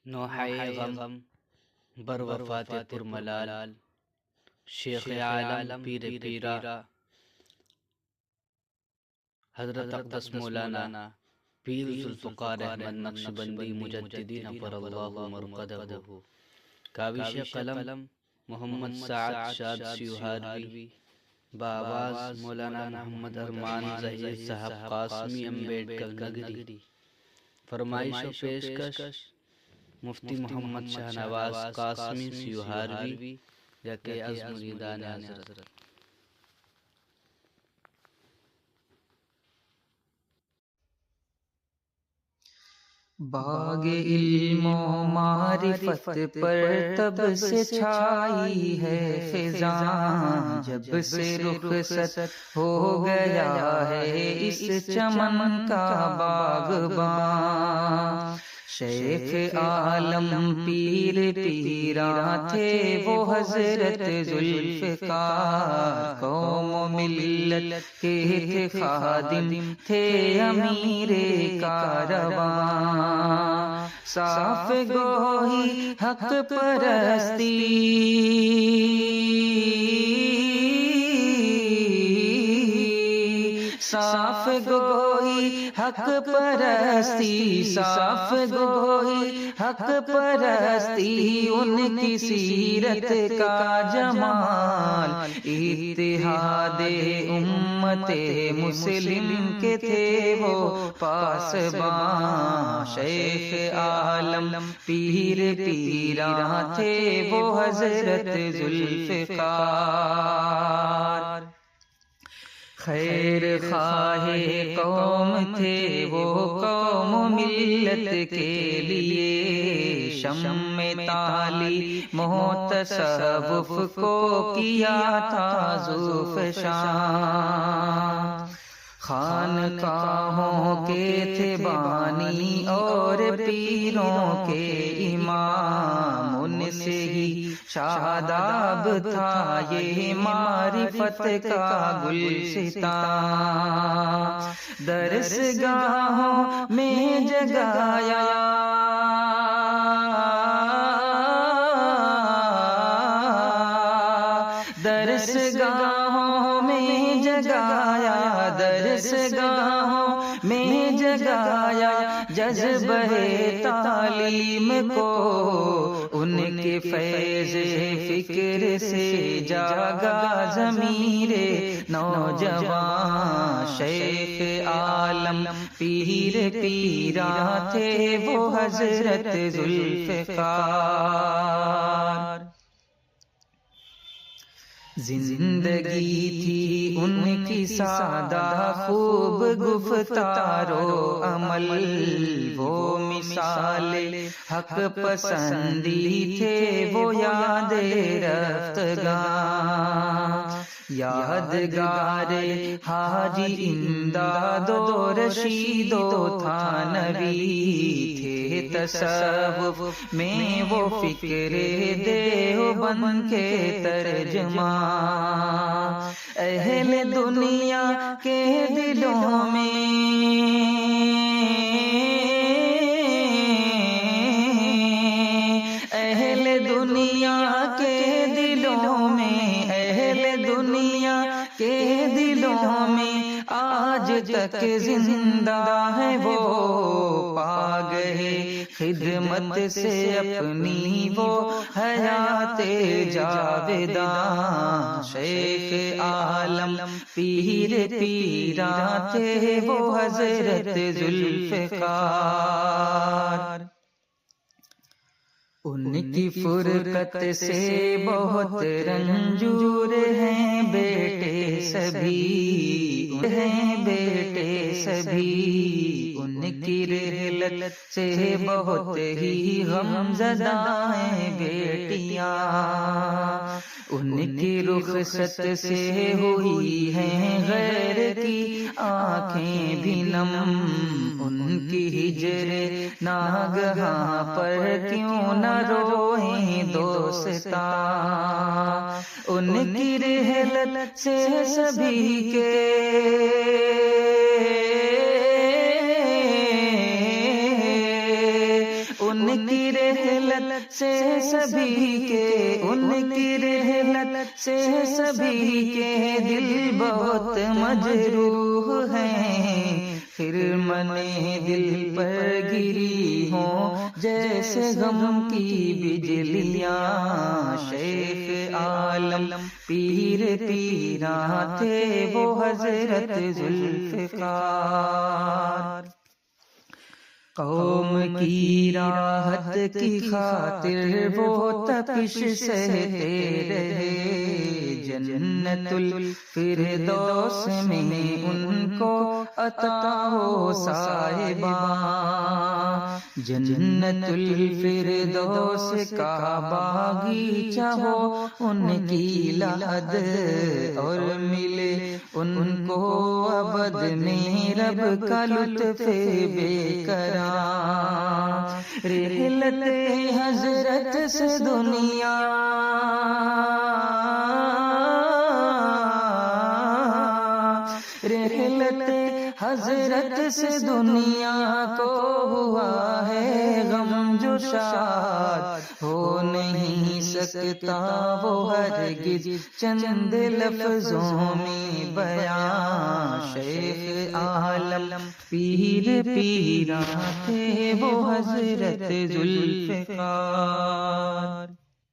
نوحہ غم بر وفات پر ملال، شیخ عالم پیر پیرا حضرت اقدس مولانا پیر ذوالفقار احمد نقشبندی مجددین پر اللہ مرقدہ، کاوش قلم محمد سعد شاد سیوہاروی، بآواز مولانا محمد ارمان ظہیر صاحب قاسمی امبیڈکر نگری، فرمائش و پیشکش مفتی محمد شاہ نواز قاسمی سیوہاروی، یکے از مریدان حضرت۔ باغ علم و معرفت پر تب سے چھائی ہے خزاں، جب سے رخصت ہو گیا ہے اس چمن کا باغباں۔ شیخ عالم پیر پیرا تھے وہ حضرت ذوالفقار، قوم و ملت کے تھے خادم، تھے امیر کارواں۔ صاف گوئی حق پرستی صاف گوئی حق پرستی، صاف گوئی حق پرستی، ان کی سیرت کا جمال، اتحاد امت مسلم کے تھے وہ پاسباں۔ شیخ عالم پیر پیرا تھے وہ حضرت ذوالفقار، خیر خواہ قوم تھے وہ، قوم و ملت کے لیے شمع تعلیم و تصوف کو کیا تھا ذوفشاں۔ خانقاہوں کے تھے بانی اور پیروں کے امام، ان سے ہی شاداب تھا یہ معرفت کا گلستاں۔ درس گاہوں میں جگایا درس گاہوں میں جگایا، درس گاہوں میں جگایا جذبہ تعلیم کو، ان کے فیض فکر سے جاگا ضمیر نوجوان۔ شیخ عالم پیر پیرا تھے وہ حضرت ذوالفقار۔ زندگی تھی ان کی سادہ خوب گفتار و عمل، وہ مثال حق پسندی تھے وہ یاد رفتگاں۔ یادگار حاجی امداد و رشید و تھانوی تھے، تصوف میں وہ فکر دیوبند کے ترجمان۔ اہل دنیا کے دلوں میں اہل دنیا کے دلوں میں اہل دنیا کے دلوں میں آج تک زندہ ہے وہ، پا گئے خدمت سے اپنی وہ حیات جاویداں۔ شیخ عالم پیر پیرا تھے وہ حضرت ذوالفقار۔ ان کی فرقت سے بہت رنجور ہیں بیٹے سبھی، ہیں بیٹے سبھی، ان کی رحلت سے بہت ہی غم زدہ ہیں بیٹیاں، ان کی رخصت سے ہوئی ہیں غیر کی آنکھیں بھی نم، ان کی ہجر ناگہاں پر کیوں نہ روئیں دوستاں، ان کی رحلت سے سبھی کے ان کی رحلت سے سبھی کے، ان کی رحلت سے سبھی کے دل بہت مجروح ہیں، پھر منے دل پر گری ہوں جیسے غم کی بجلیاں، شیخ عالم پیر پیراں تھے وہ حضرت ذوالفقار، قوم کی راحت کی خاطر وہ تپش سہتے رہے، جنت الفردوس میں ان کو عطا ہو صاحباں، جنت الفردوس کا باغیچہ ہو ان کی لحد، اور ملے ان کو ابد میں رب کا لطف بے قرار، رحلت حضرت سے دنیا رحلت حضرت سے دنیا کو ہوا ہے غم جو شاد ہو نہیں سکتا وہ ہرگز چند لفظوں میں بیان، شیخ عالم پیر پیراں تھے وہ حضرت ذوالفقار۔